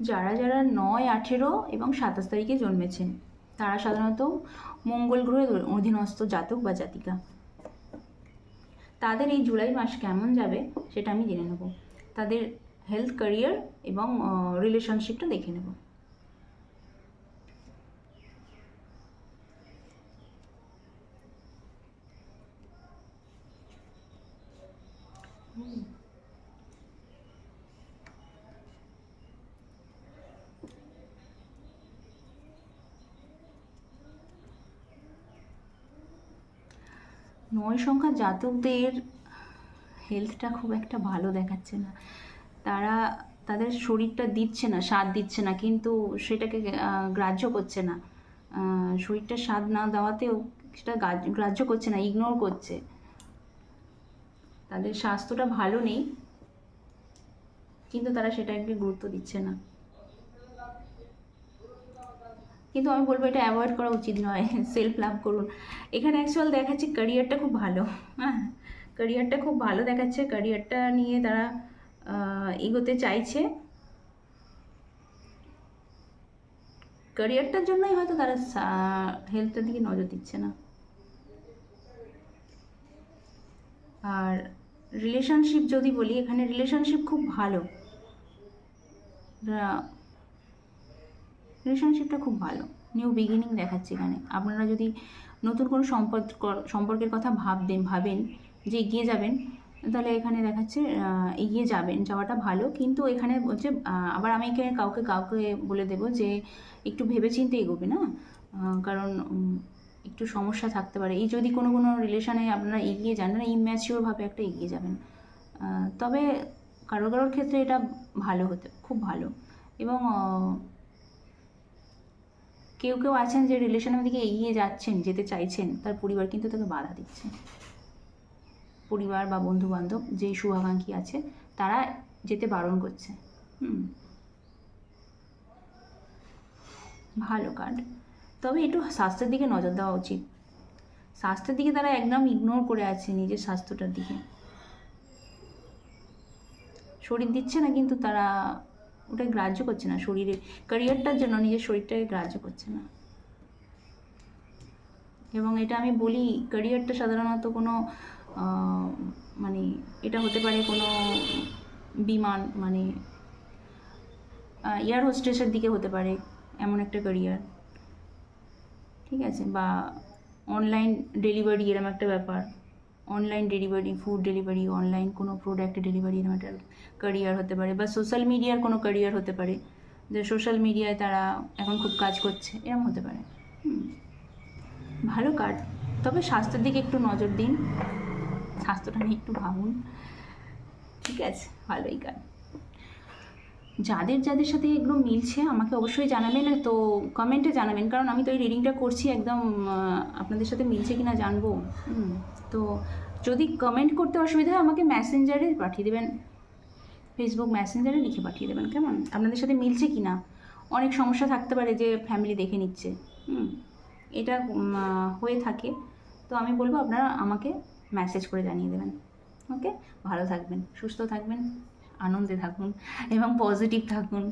যারা যারা 9, 18 এবং 27 তারিখে জন্মেছেন তারা সাধারণত মঙ্গল গ্রহের অধীনস্থ জাতক বা জাতিকা। তাদের এই জুলাই মাস কেমন যাবে সেটা আমি জেনে নেব। তাদের হেলথ, ক্যারিয়ার এবং রিলেশনশিপটা দেখে নেব। নয় সংখ্যার জাতকদের হেলথটা খুব একটা ভালো দেখাচ্ছে না। তারা তাদের শরীরটা দিচ্ছে না, স্বাদ দিচ্ছে না, কিন্তু সেটাকে গ্রাহ্য করছে না। শরীরটা স্বাদ না দেওয়াতেও সেটা গ্রাহ্য করছে না, ইগনোর করছে। তাদের স্বাস্থ্যটা ভালো নেই, কিন্তু তারা সেটাকে গুরুত্ব দিচ্ছে না। কিন্তু আমি বলবো এটা অ্যাভয়েড করা উচিত নয়। সেলফ লাভ করুন। এখানে অ্যাকচুয়াল দেখাচ্ছে ক্যারিয়ারটা খুব ভালো। হ্যাঁ, ক্যারিয়ারটা খুব ভালো দেখাচ্ছে। ক্যারিয়ারটা নিয়ে তারা এগোতে চাইছে। ক্যারিয়ারটার জন্যই হয়তো তারা হেলথটার দিকে নজর দিচ্ছে না। আর রিলেশনশিপ যদি বলি, এখানে রিলেশনশিপ খুব ভালো। রিলেশনশিপটা খুব ভালো, নিউ বিগিনিং দেখাচ্ছে এখানে। আপনারা যদি নতুন কোনো সম্পর্কের কথা ভাবেন যে এগিয়ে যাবেন, তাহলে এখানে দেখাচ্ছে এগিয়ে যাওয়াটা ভালো। কিন্তু এখানে বলছে আবার আমি এখানে কাউকে বলে দেবো যে একটু ভেবেচিন্তে এগোবে না, কারণ একটু সমস্যা থাকতে পারে। এই যদি কোনো রিলেশনে আপনারা এগিয়ে যান না, ইম্যাচিওরভাবে একটা এগিয়ে যাবেন। তবে কারোর ক্ষেত্রে এটা ভালো খুব ভালো। এবং কেউ আছেন যে রিলেশনের দিকে এগিয়ে যেতে চাইছেন, তার পরিবার কিন্তু তাকে বাধা দিচ্ছে। পরিবার বা বন্ধু বান্ধব যে শুভাকাঙ্ক্ষী আছে তারা যেতে বারণ করছে। ভালো কার্ড। তবে একটু স্বাস্থ্যের দিকে নজর দেওয়া উচিত। স্বাস্থ্যের দিকে তারা একদম ইগনোর করে আছে, নিজের স্বাস্থ্যটার দিকে। শরীর দিচ্ছে না, কিন্তু তারা ওটা গ্রাহ্য করছে না। শরীরের ক্যারিয়ারটার জন্য নিজের শরীরটাকে গ্রাহ্য করছে না। এবং এটা আমি বলি, ক্যারিয়ারটা সাধারণত কোনো মানে এটা হতে পারে কোনো বিমান, মানে এয়ার হোস্টেসের দিকে হতে পারে এমন একটা ক্যারিয়ার, ঠিক আছে? বা অনলাইন ডেলিভারি, এরকম একটা ব্যাপার। Online delivery, food delivery, online কোনো প্রোডাক্ট ডেলিভারি, এরকম একটা ক্যারিয়ার হতে পারে। বা সোশ্যাল মিডিয়ার কোনো ক্যারিয়ার হতে পারে, যে সোশ্যাল মিডিয়ায় তারা এখন খুব কাজ করছে, এরকম হতে পারে। ভালো কার্ড। তবে স্বাস্থ্যের দিকে একটু নজর দিন, স্বাস্থ্যটা নিয়ে একটু ভাবুন, ঠিক আছে? ভালোই কার্ড। যাদের সাথে এগুলো মিলছে আমাকে অবশ্যই জানাবেন, তো কমেন্টে জানাবেন, কারণ আমি তো এই রিডিংটা করছি একদম আপনাদের সাথে মিলছে কিনা জানবো। তো যদি কমেন্ট করতে অসুবিধা হয় আমাকে মেসেঞ্জারে পাঠিয়ে দেবেন, ফেসবুক মেসেঞ্জারে লিখে পাঠিয়ে দেবেন, কেমন? আপনাদের সাথে মিলছে কি না। অনেক সমস্যা থাকতে পারে যে ফ্যামিলি দেখে নিচ্ছে, এটা হয়ে থাকে। তো আমি বলবো আপনারা আমাকে মেসেজ করে জানিয়ে দেবেন। ওকে, ভালো থাকবেন, সুস্থ থাকবেন, আনন্দে থাকুন এবং পজিটিভ থাকুন।